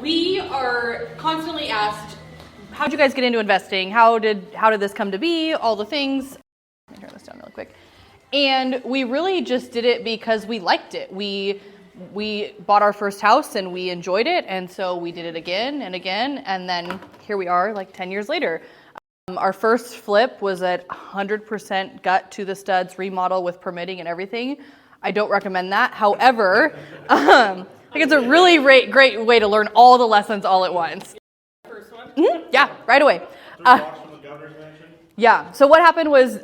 We are constantly asked, how did you guys get into investing? How did this come to be? All the things. Let me turn this down really quick. And we really just did it because we liked it. We bought our first house and we enjoyed it, and so we did it again and again, and then here we are like 10 years later. Our first flip was at 100% gut to the studs remodel with permitting and everything. I don't recommend that. However, I think it's a really great way to learn all the lessons all at once. First one? Mm-hmm. Yeah, right away. Yeah, so what happened was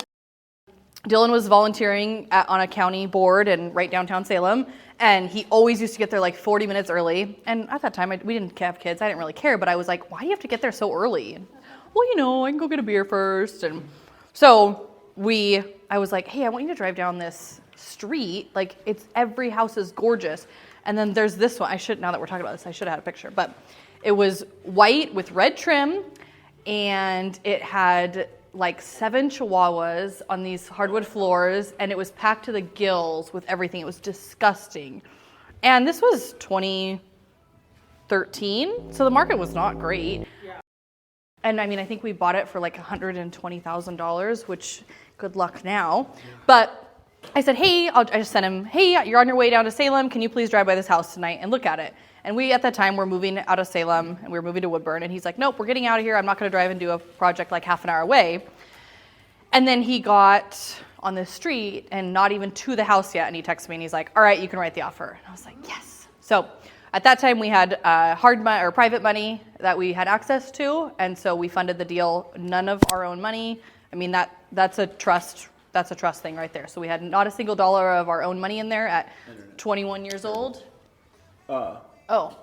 Dylan was volunteering on a county board and right downtown Salem, and he always used to get there like 40 minutes early. And at that time, we didn't have kids. I didn't really care, but I was like, why do you have to get there so early? And, well, I can go get a beer first. And so I was like, hey, I want you to drive down this street. Like, every house is gorgeous. And then there's this one. Now that we're talking about this, I should have had a picture. But it was white with red trim, and it had like 7 chihuahuas on these hardwood floors, and it was packed to the gills with everything. It was disgusting. And this was 2013, so the market was not great. Yeah. And I mean, I think we bought it for like $120,000, which good luck now. But I said, hey, I just sent him, hey, you're on your way down to Salem. Can you please drive by this house tonight and look at it? And we, at that time, were moving out of Salem, and we were moving to Woodburn. And he's like, nope, we're getting out of here. I'm not going to drive and do a project like half an hour away. And then he got on the street and not even to the house yet. And he texted me, and he's like, all right, you can write the offer. And I was like, yes. So at that time, we had hard money or private money that we had access to. And so we funded the deal, none of our own money. I mean, that's a trust thing right there. So we had not a single dollar of our own money in there at 21 years old. Oh,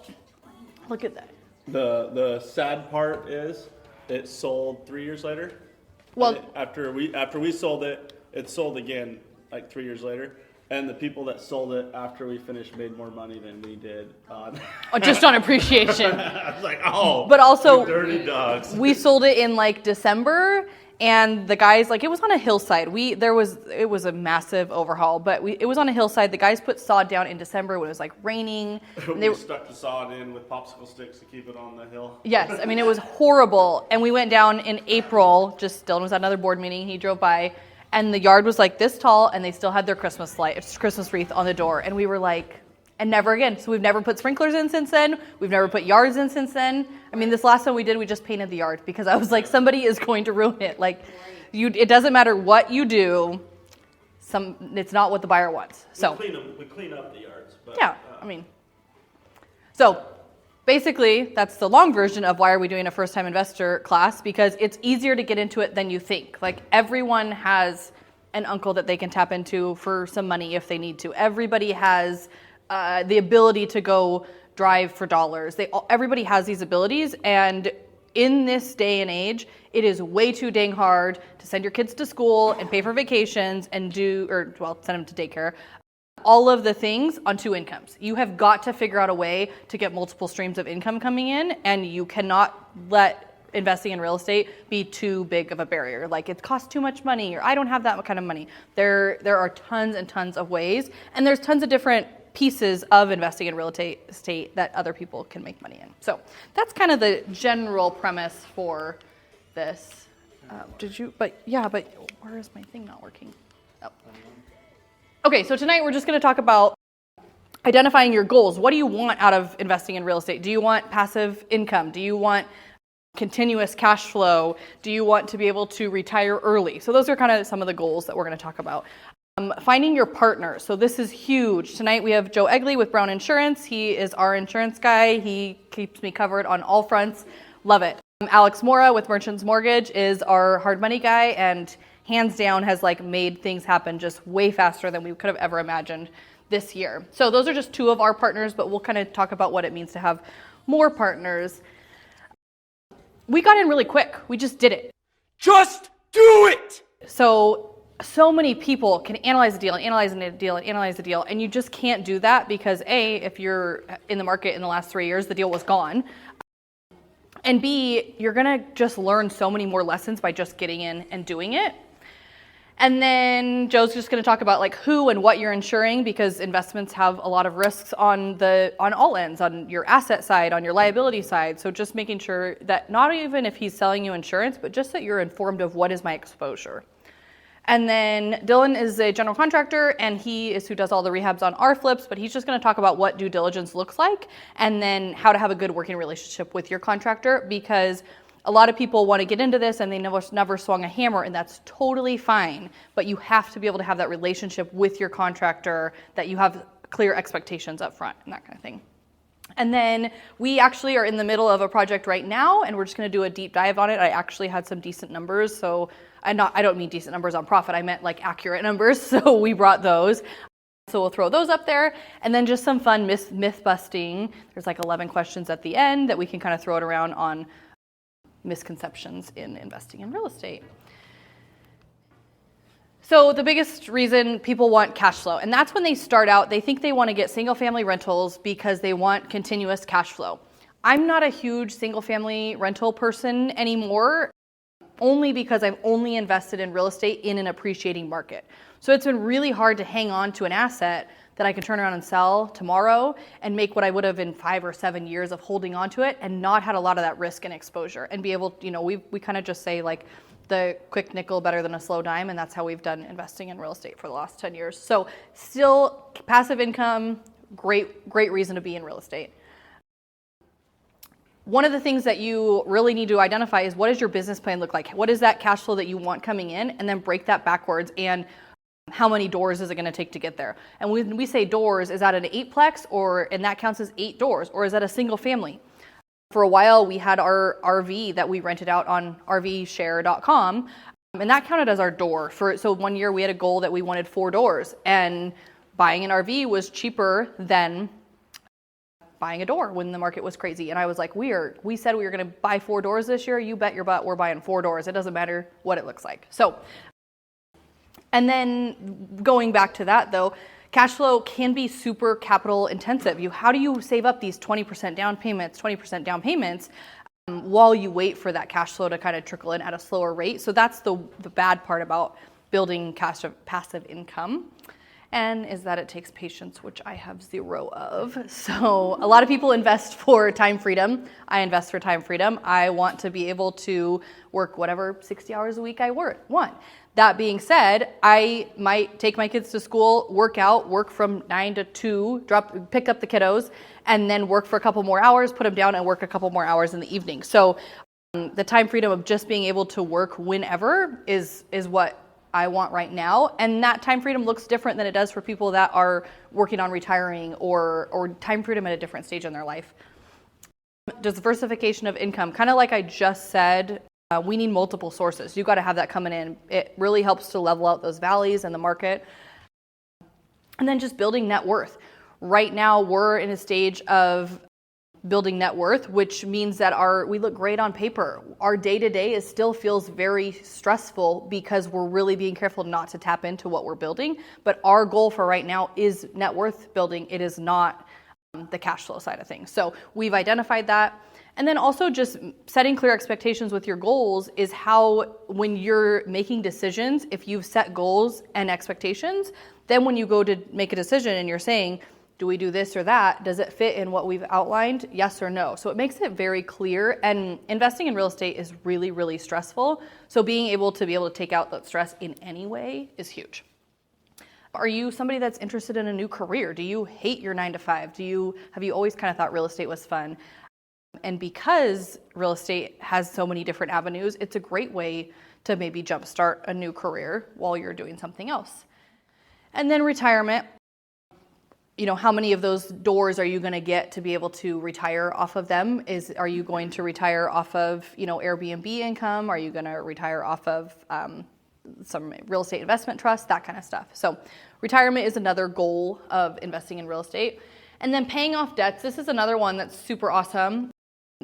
look at that. The sad part is it sold 3 years later. Well, after we sold it, it sold again like 3 years later. And the people that sold it after we finished made more money than we did on. Just on appreciation. I was like, oh, but also, dirty dogs. We sold it in like December. And the guys, like, it was on a hillside. It was a massive overhaul, but it was on a hillside. The guys put sod down in December when it was like raining. We stuck the sod in with popsicle sticks to keep it on the hill. Yes, I mean, it was horrible. And we went down in April, Dylan was at another board meeting, he drove by, and the yard was like this tall, and they still had their Christmas wreath on the door. And we were like, and never again. So we've never put sprinklers in since then. We've never put yards in since then. I mean, this last one we did, we just painted the yard because I was like, somebody is going to ruin it. Like, it doesn't matter what you do. It's not what the buyer wants. So we clean up the yards. But, yeah, I mean. So basically, that's the long version of why are we doing a first-time investor class, because it's easier to get into it than you think. Like, everyone has an uncle that they can tap into for some money if they need to. Everybody has the ability to go drive for dollars. Everybody has these abilities, and in this day and age, it is way too dang hard to send your kids to school and pay for vacations and send them to daycare. All of the things on 2 incomes. You have got to figure out a way to get multiple streams of income coming in, and you cannot let investing in real estate be too big of a barrier. Like, it costs too much money, or I don't have that kind of money. There are tons and tons of ways, and there's tons of different pieces of investing in real estate that other people can make money in. So that's kind of the general premise for this. But where is my thing not working? Oh. Okay, so tonight we're just going to talk about identifying your goals. What do you want out of investing in real estate? Do you want passive income? Do you want continuous cash flow? Do you want to be able to retire early? So those are kind of some of the goals that we're going to talk about. Finding your partner. So this is huge. Tonight we have Joe Egley with Brown Insurance. He is our insurance guy. He keeps me covered on all fronts. Love it. Alex Mora with Merchants Mortgage is our hard money guy, and hands down has like made things happen just way faster than we could have ever imagined this year. So those are just 2 of our partners, but we'll kind of talk about what it means to have more partners. We got in really quick. We just did it. Just do it! So many people can analyze the deal and analyze the deal and analyze the deal, and you just can't do that because A, if you're in the market in the last 3 years, the deal was gone. And B, you're gonna just learn so many more lessons by just getting in and doing it. And then Joe's just going to talk about like who and what you're insuring, because investments have a lot of risks on all ends, on your asset side, on your liability side. So just making sure that not even if he's selling you insurance, but just that you're informed of what is my exposure. And then Dylan is a general contractor, and he is who does all the rehabs on our flips, but he's just going to talk about what due diligence looks like and then how to have a good working relationship with your contractor, because a lot of people want to get into this and they never swung a hammer, and that's totally fine. But you have to be able to have that relationship with your contractor, that you have clear expectations up front and that kind of thing. And then we actually are in the middle of a project right now, and we're just going to do a deep dive on it. I actually had some decent numbers, so I don't mean decent numbers on profit. I meant like accurate numbers. So we brought those. So we'll throw those up there, and then just some fun myth busting. There's like 11 questions at the end that we can kind of throw it around on misconceptions in investing in real estate. So the biggest reason people want cash flow, and that's when they start out, they think they want to get single family rentals because they want continuous cash flow. I'm not a huge single family rental person anymore, only because I've only invested in real estate in an appreciating market. So it's been really hard to hang on to an asset that I can turn around and sell tomorrow and make what I would have in 5 or 7 years of holding on to it and not had a lot of that risk and exposure, and be able, we kind of just say like the quick nickel better than a slow dime, and that's how we've done investing in real estate for the last 10 years. So still passive income, great reason to be in real estate. One of the things that you really need to identify is, what does your business plan look like? What is that cash flow that you want coming in? And then break that backwards, and how many doors is it going to take to get there? And when we say doors, is that an 8-plex, and that counts as 8 doors, or is that a single family? For a while, we had our RV that we rented out on rvshare.com, and that counted as our door. So one year we had a goal that we wanted 4 doors, and buying an RV was cheaper than buying a door when the market was crazy. And I was like, we said we were going to buy 4 doors this year. You bet your butt we're buying 4 doors. It doesn't matter what it looks like. So, and then going back to that though, cash flow can be super capital intensive. How do you save up these 20% down payments while you wait for that cash flow to kind of trickle in at a slower rate? So that's the bad part about building passive income, and is that it takes patience, which I have 0 of. So a lot of people invest for time freedom. I invest for time freedom. I want to be able to work whatever 60 hours a week I want. That being said, I might take my kids to school, work from 9 to 2, pick up the kiddos, and then work for a couple more hours, put them down, and work a couple more hours in the evening. So the time freedom of just being able to work whenever is what I want right now. And that time freedom looks different than it does for people that are working on retiring or time freedom at a different stage in their life. Diversification of income, kind of like I just said, we need multiple sources. You got to have that coming in. It really helps to level out those valleys in the market. And then just building net worth. Right now, we're in a stage of building net worth, which means that we look great on paper. Our day-to-day still feels very stressful because we're really being careful not to tap into what we're building. But our goal for right now is net worth building. It is not the cash flow side of things. So we've identified that. And then also just setting clear expectations with your goals is how, when you're making decisions, if you've set goals and expectations, then when you go to make a decision and you're saying, do we do this or that? Does it fit in what we've outlined? Yes or no? So it makes it very clear. And investing in real estate is really, really stressful. So being able to take out that stress in any way is huge. Are you somebody that's interested in a new career? Do you hate your 9 to 5? Have you always kind of thought real estate was fun? And because real estate has so many different avenues, it's a great way to maybe jumpstart a new career while you're doing something else. And then retirement. How many of those doors are you going to get to be able to retire off of them? Are you going to retire off of, Airbnb income? Are you going to retire off of some real estate investment trust, that kind of stuff? So retirement is another goal of investing in real estate. And then paying off debts. This is another one that's super awesome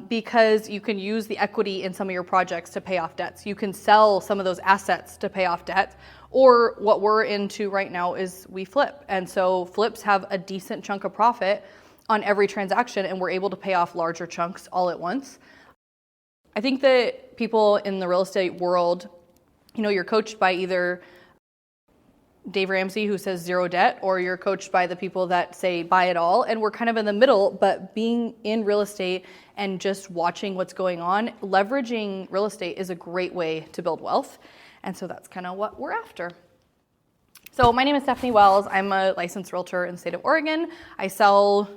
because you can use the equity in some of your projects to pay off debts. You can sell some of those assets to pay off debt. Or what we're into right now is we flip. And so flips have a decent chunk of profit on every transaction, and we're able to pay off larger chunks all at once. I think that people in the real estate world, you're coached by either Dave Ramsey, who says zero debt, or you're coached by the people that say buy it all. And we're kind of in the middle, but being in real estate and just watching what's going on, leveraging real estate is a great way to build wealth. And so that's kind of what we're after. So my name is Stephanie Wells. I'm a licensed realtor in the state of Oregon. I sell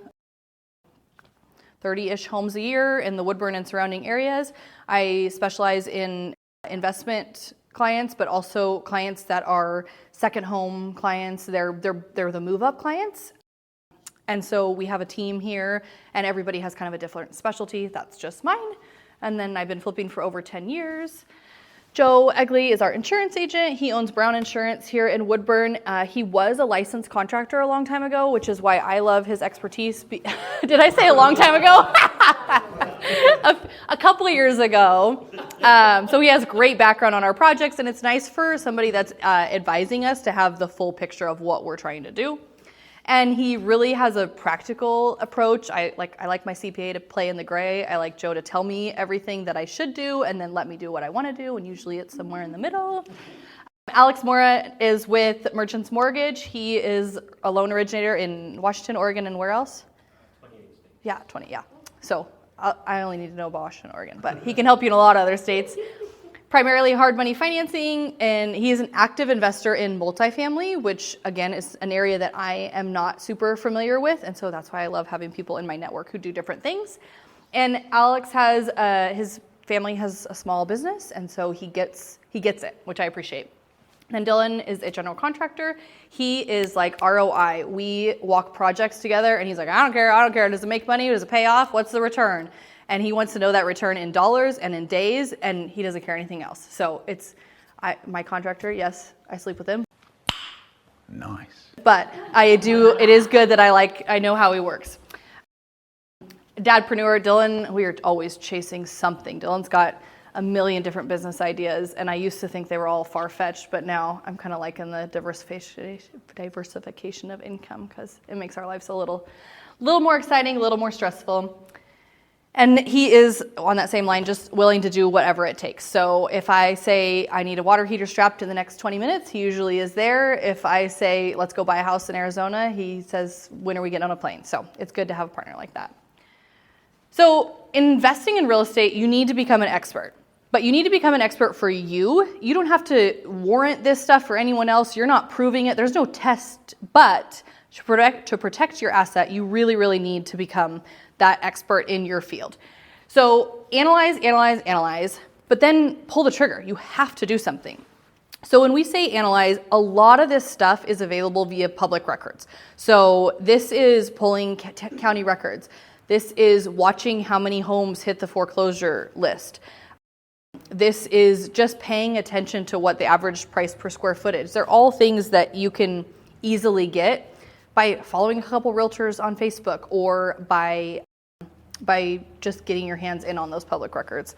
30-ish homes a year in the Woodburn and surrounding areas. I specialize in investment clients, but also clients that are second home clients. They're the move-up clients. And so we have a team here, and everybody has kind of a different specialty. That's just mine. And then I've been flipping for over 10 years. Joe Egley is our insurance agent. He owns Brown Insurance here in Woodburn. He was a licensed contractor a long time ago, which is why I love his expertise. Did I say a long time ago? a couple of years ago. So he has great background on our projects, and it's nice for somebody that's advising us to have the full picture of what we're trying to do. And he really has a practical approach. I like my CPA to play in the gray. I like Joe to tell me everything that I should do and then let me do what I want to do, and usually it's somewhere in the middle. Alex Mora is with Merchants Mortgage. He is a loan originator in Washington, Oregon, and where else? 28 states. Yeah, 20, yeah. So I only need to know about Washington, Oregon, but he can help you in a lot of other states. Primarily hard money financing, and he is an active investor in multifamily, which again is an area that I am not super familiar with, and so that's why I love having people in my network who do different things. And Alex has his family has a small business, and so he gets it, which I appreciate. And Dylan is a general contractor. He is like ROI. We walk projects together, and he's like, I don't care. Does it make money? Does it pay off? What's the return? And he wants to know that return in dollars and in days, and he doesn't care anything else. So it's my contractor, yes, I sleep with him. Nice. But it is good that I know how he works. Dadpreneur, Dylan, we are always chasing something. Dylan's got a million different business ideas, and I used to think they were all far-fetched, but now I'm kind of liking the diversification of income because it makes our lives a little more exciting, a little more stressful. And he is, on that same line, just willing to do whatever it takes. So if I say I need a water heater strapped in the next 20 minutes, he usually is there. If I say, let's go buy a house in Arizona, he says, when are we getting on a plane? So it's good to have a partner like that. So investing in real estate, you need to become an expert. But you need to become an expert for you. You don't have to warrant this stuff for anyone else. You're not proving it. There's no test. But to protect your asset, you really, really need to become that expert in your field. So analyze, but then pull the trigger. You have to do something. So when we say analyze, a lot of this stuff is available via public records. So this is pulling county records. This is watching how many homes hit the foreclosure list. This is just paying attention to what the average price per square footage. They're all things that you can easily get by following a couple realtors on Facebook or by just getting your hands in on those public records.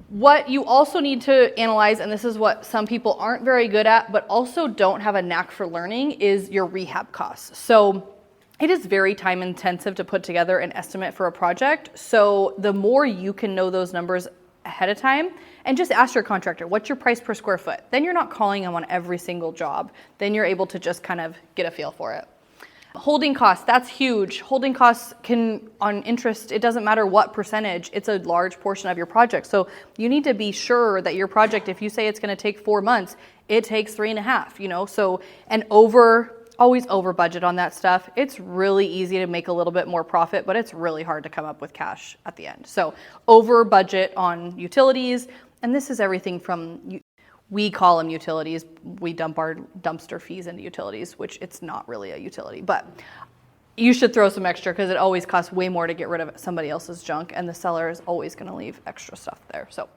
What you also need to analyze, and this is what some people aren't very good at, but also don't have a knack for learning, is your rehab costs. So it is very time intensive to put together an estimate for a project. So the more you can know those numbers ahead of time, and just ask your contractor, what's your price per square foot? Then you're not calling them on every single job. Then you're able to just kind of get a feel for it. Holding costs, that's huge. Holding costs can, on interest, it doesn't matter what percentage, it's a large portion of your project. So you need to be sure that your project, if you say it's gonna take 4 months, it takes 3.5, So, and always over budget on that stuff. It's really easy to make a little bit more profit, but it's really hard to come up with cash at the end. So over budget on utilities, and this is everything from, we call them utilities. We dump our dumpster fees into utilities, which it's not really a utility, but you should throw some extra because it always costs way more to get rid of somebody else's junk, and the seller is always going to leave extra stuff there. So,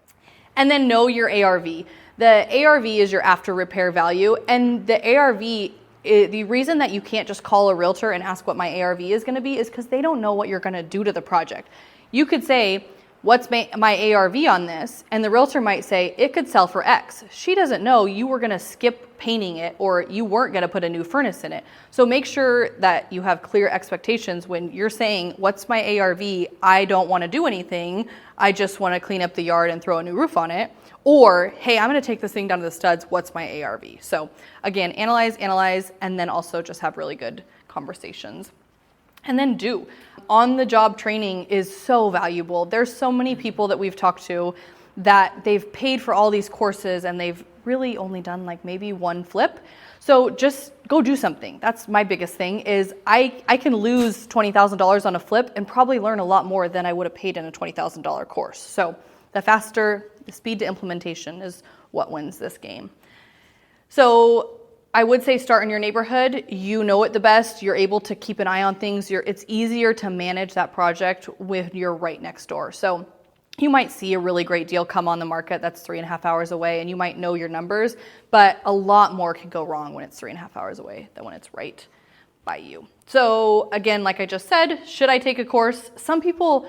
and then know your ARV. The ARV is your after repair value, and the ARV, the reason that you can't just call a realtor and ask what my ARV is going to be is because they don't know what you're going to do to the project. You could say, what's my ARV on this? And the realtor might say, it could sell for X. She doesn't know you were gonna skip painting it or you weren't gonna put a new furnace in it. So make sure that you have clear expectations when you're saying, what's my ARV? I don't wanna do anything. I just wanna clean up the yard and throw a new roof on it. Or, hey, I'm gonna take this thing down to the studs. What's my ARV? So again, analyze, and then also just have really good conversations. And then do. On-the-job training is so valuable. There's so many people that we've talked to that they've paid for all these courses and they've really only done like maybe one flip. So just go do something. That's my biggest thing is I can lose $20,000 on a flip and probably learn a lot more than I would have paid in a $20,000 course. So the speed to implementation is what wins this game. So I would say start in your neighborhood. You know it the best. You're able to keep an eye on things. It's easier to manage that project when you're right next door. So you might see a really great deal come on the market that's 3.5 hours away, and you might know your numbers, but a lot more can go wrong when it's 3.5 hours away than when it's right by you. So again, like I just said, should I take a course? Some people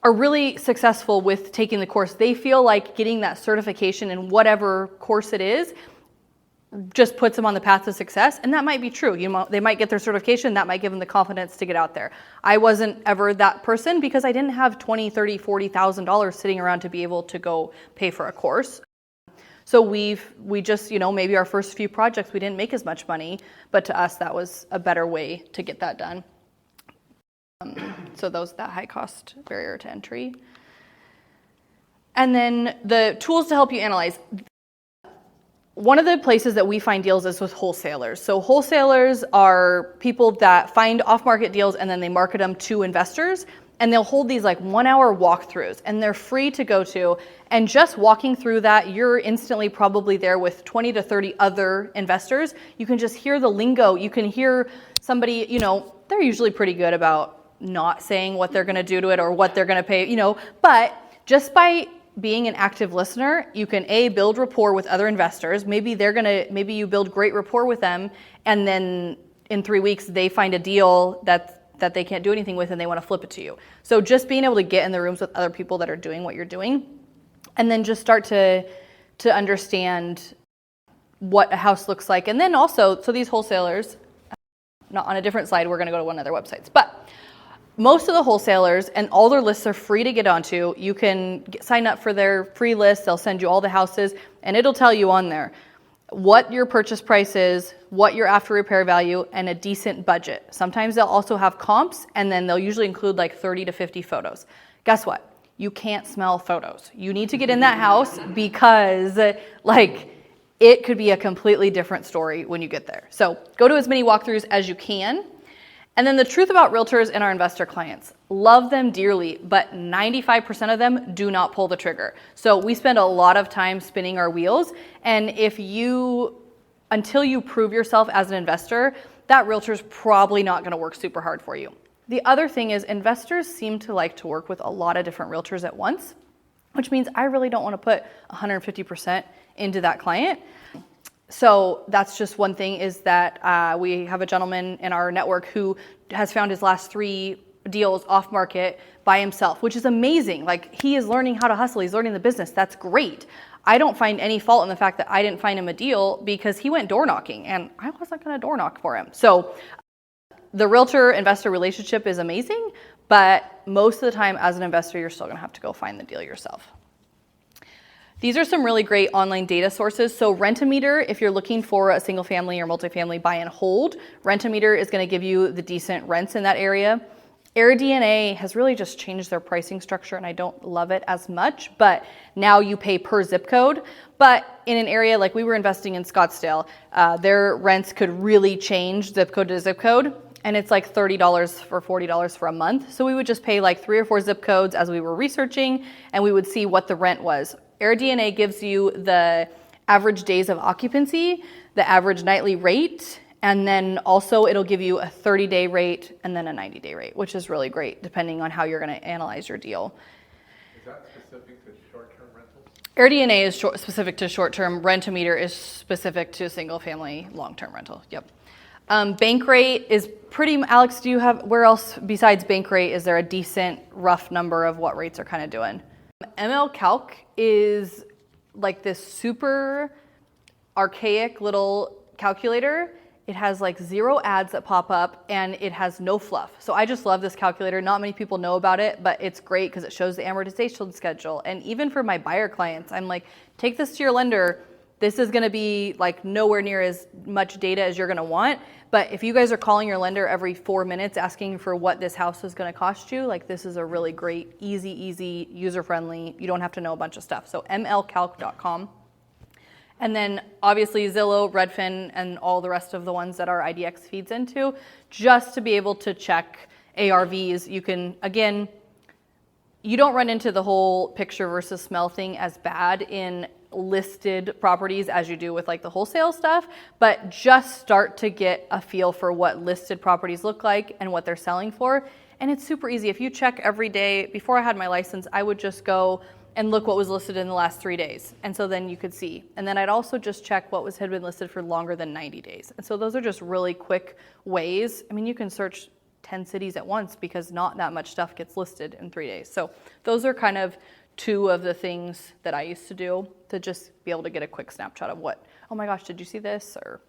are really successful with taking the course. They feel like getting that certification in whatever course it is just puts them on the path to success, and that might be true. They might get their certification, that might give them the confidence to get out there. I wasn't ever that person because I didn't have $20,000, $30,000, $40,000 sitting around to be able to go pay for a course. So we just, maybe our first few projects we didn't make as much money, but to us that was a better way to get that done. So that high cost barrier to entry. And then the tools to help you analyze. One of the places that we find deals is with wholesalers. So wholesalers are people that find off-market deals and then they market them to investors, and they'll hold these like 1-hour walkthroughs and they're free to go to. And just walking through that, you're instantly probably there with 20 to 30 other investors. You can just hear the lingo. You can hear somebody, they're usually pretty good about not saying what they're gonna do to it or what they're gonna pay, but just by being an active listener, you can build rapport with other investors. Maybe you build great rapport with them, and then in 3 weeks they find a deal that they can't do anything with and they want to flip it to you. So just being able to get in the rooms with other people that are doing what you're doing, and then just start to understand what a house looks like. And then also, so these wholesalers, not on a different slide, we're going to go to one of their websites, but most of the wholesalers and all their lists are free to get onto. You can sign up for their free list. They'll send you all the houses, and it'll tell you on there what your purchase price is, what your after repair value, and a decent budget. Sometimes they'll also have comps, and then they'll usually include like 30 to 50 photos. Guess what? You can't smell photos. You need to get in that house because it could be a completely different story when you get there. So go to as many walkthroughs as you can. And then the truth about realtors and our investor clients, love them dearly, but 95% of them do not pull the trigger. So we spend a lot of time spinning our wheels. And until you prove yourself as an investor, that realtor's probably not gonna work super hard for you. The other thing is investors seem to like to work with a lot of different realtors at once, which means I really don't wanna put 150% into that client. So that's just one thing, is that we have a gentleman in our network who has found his last 3 deals off market by himself, which is amazing. Like, he is learning how to hustle. He's learning the business. That's great. I don't find any fault in the fact that I didn't find him a deal because he went door knocking and I wasn't going to door knock for him. So the realtor investor relationship is amazing, but most of the time as an investor, you're still going to have to go find the deal yourself. These are some really great online data sources. So Rent-A-Meter, if you're looking for a single family or multifamily buy and hold, Rent-A-Meter is going to give you the decent rents in that area. AirDNA has really just changed their pricing structure, and I don't love it as much, but now you pay per zip code. But in an area like we were investing in Scottsdale, their rents could really change zip code to zip code, and it's like $30 or $40 for a month. So we would just pay like 3 or 4 zip codes as we were researching, and we would see what the rent was. AirDNA gives you the average days of occupancy, the average nightly rate, and then also it'll give you a 30-day rate and then a 90-day rate, which is really great depending on how you're going to analyze your deal. Is that specific to short-term rentals? AirDNA is specific to short-term. Rent-A-Meter is specific to single-family long-term rental. Yep. Bank rate is pretty, Alex, do you have, where else besides bank rate is there a decent rough number of what rates are kind of doing? ML Calc is like this super archaic little calculator. It has like 0 ads that pop up and it has no fluff. So I just love this calculator. Not many people know about it, but it's great because it shows the amortization schedule. And even for my buyer clients, I'm like, take this to your lender. This is going to be like nowhere near as much data as you're going to want. But if you guys are calling your lender every 4 minutes asking for what this house is going to cost you, like this is a really great, easy, user-friendly. You don't have to know a bunch of stuff. So mlcalc.com. And then obviously Zillow, Redfin, and all the rest of the ones that our IDX feeds into, just to be able to check ARVs. You can, again, you don't run into the whole picture versus smell thing as bad in listed properties as you do with like the wholesale stuff, but just start to get a feel for what listed properties look like and what they're selling for. And it's super easy. If you check every day, before I had my license, I would just go and look what was listed in the last 3 days. And so then you could see. And then I'd also just check what had been listed for longer than 90 days. And so those are just really quick ways. I mean, you can search 10 cities at once because not that much stuff gets listed in 3 days. So those are kind of 2 of the things that I used to do to just be able to get a quick snapshot of what, oh my gosh, did you see this? Or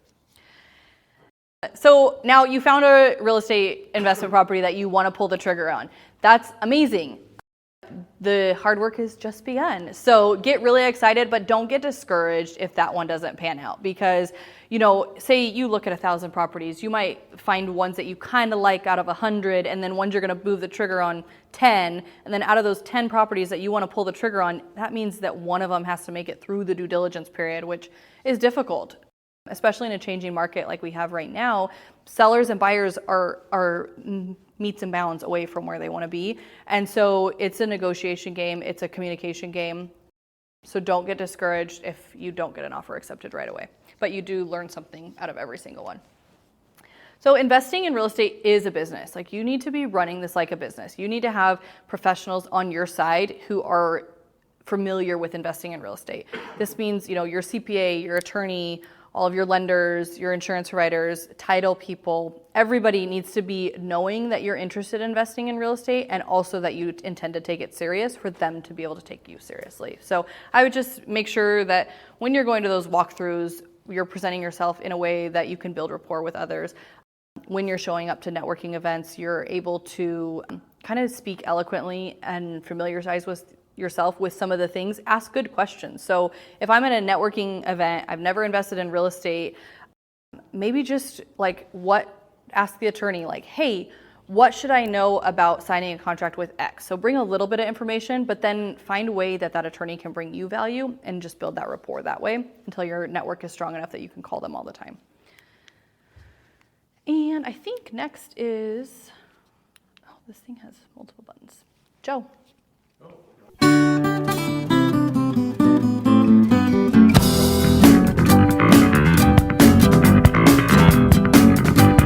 so now you found a real estate investment property that you want to pull the trigger on. That's amazing. The hard work has just begun. So get really excited, but don't get discouraged if that one doesn't pan out because, you know, say you look at 1,000 properties, you might find ones that you kind of like out of 100, and then ones you're going to move the trigger on 10, and then out of those 10 properties that you want to pull the trigger on, that means that one of them has to make it through the due diligence period, which is difficult. Especially in a changing market like we have right now, sellers and buyers are meets and bounds away from where they want to be. And so it's a negotiation game, it's a communication game. So don't get discouraged if you don't get an offer accepted right away. But you do learn something out of every single one. So investing in real estate is a business. Like you need to be running this like a business. You need to have professionals on your side who are familiar with investing in real estate. This means, you know, your CPA, your attorney, all of your lenders, your insurance providers, title people, everybody needs to be knowing that you're interested in investing in real estate and also that you intend to take it serious for them to be able to take you seriously. So I would just make sure that when you're going to those walkthroughs, you're presenting yourself in a way that you can build rapport with others. When you're showing up to networking events, you're able to kind of speak eloquently and familiarize yourself with some of the things. Ask good questions. So if I'm at a networking event, I've never invested in real estate, maybe just like ask the attorney, like, hey, what should I know about signing a contract with X? So bring a little bit of information, but then find a way that attorney can bring you value and just build that rapport that way until your network is strong enough that you can call them all the time. And I think next is, oh, this thing has multiple buttons. Joe. Oh.